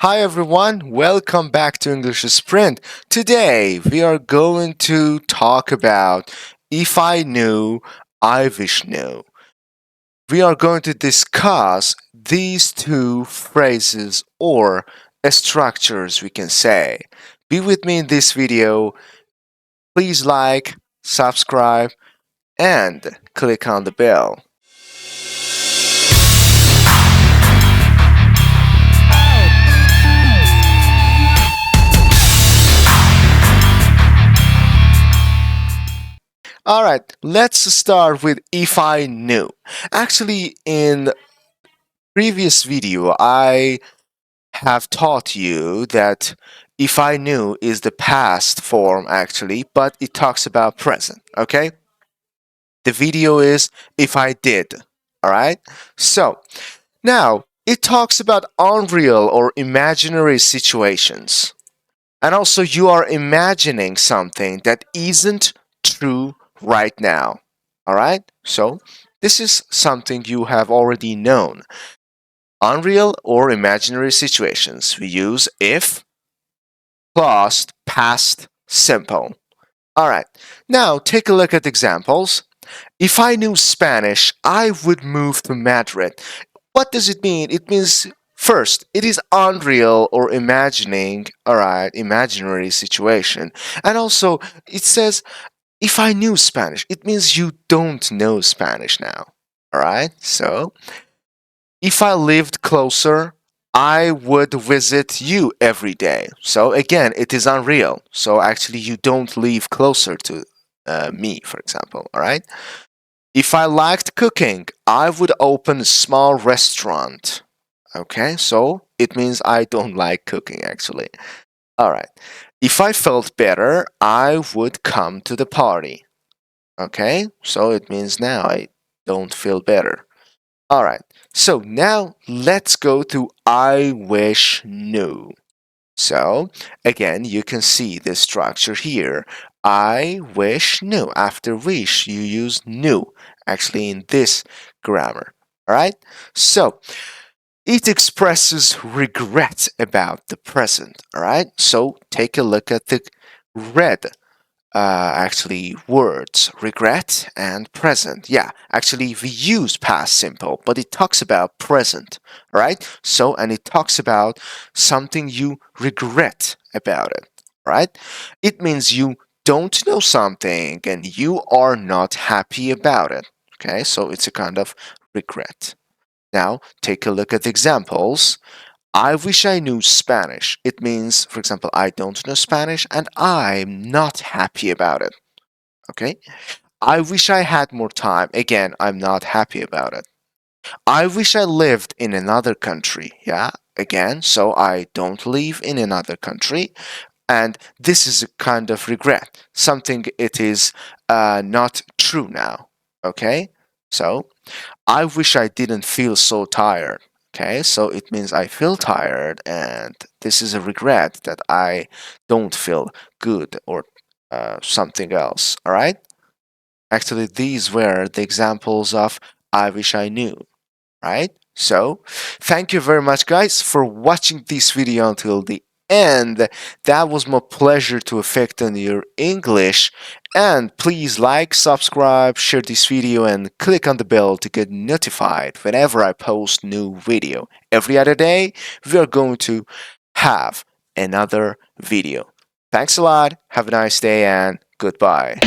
Hi everyone, welcome back to English Sprint. Today we are going to talk about if I knew, I wish knew. We are going to discuss these two phrases or structures, we can say. Be with me in this video. Please like, subscribe, and click on the bell. All right, let's start with if I knew. Actually, in previous video, I have taught you that if I knew is the past form actually, but it talks about present, okay? The video is if I did, all right? So, now it talks about unreal or imaginary situations. And also you are imagining something that isn't true right now. All right? So, this is something you have already known. Unreal or imaginary situations. We use if plus past simple. All right. Now, take a look at examples. If I knew Spanish, I would move to Madrid. What does it mean? It means first, it is unreal or imagining, all right, imaginary situation. And also, it says if I knew Spanish, it means you don't know Spanish now. All right? So, if I lived closer, I would visit you every day. So, again, it is unreal. So, actually, you don't live closer to me, for example. All right? If I liked cooking, I would open a small restaurant. Okay, so it means I don't like cooking actually. All right. If I felt better, I would come to the party. Okay, so it means now I don't feel better. All right. So now let's go to I wish knew. So again, you can see the structure here. I wish knew. After wish, you use knew actually in this grammar. All right. So it expresses regret about the present. All right. So take a look at the red actually words regret and present. Yeah, actually we use past simple, but it talks about present, right? So, and it talks about something you regret about it, right? It means you don't know something and you are not happy about it. Okay, so it's a kind of regret. Now, take a look at the examples. I wish I knew Spanish. It means, for example, I don't know Spanish and I'm not happy about it. Okay? I wish I had more time. Again, I'm not happy about it. I wish I lived in another country. Yeah? Again, so I don't live in another country. And this is a kind of regret. Something it is not true now. Okay? So, I wish I didn't feel so tired. Okay, so it means I feel tired, and this is a regret that I don't feel good or something else. All right, actually, these were the examples of I wish I knew. Right, so thank you very much, guys, for watching this video until the end. That was my pleasure to affect on your English. And please like, subscribe, share this video, and click on the bell to get notified whenever I post new video. Every other day, we are going to have another video. Thanks a lot. Have a nice day and goodbye.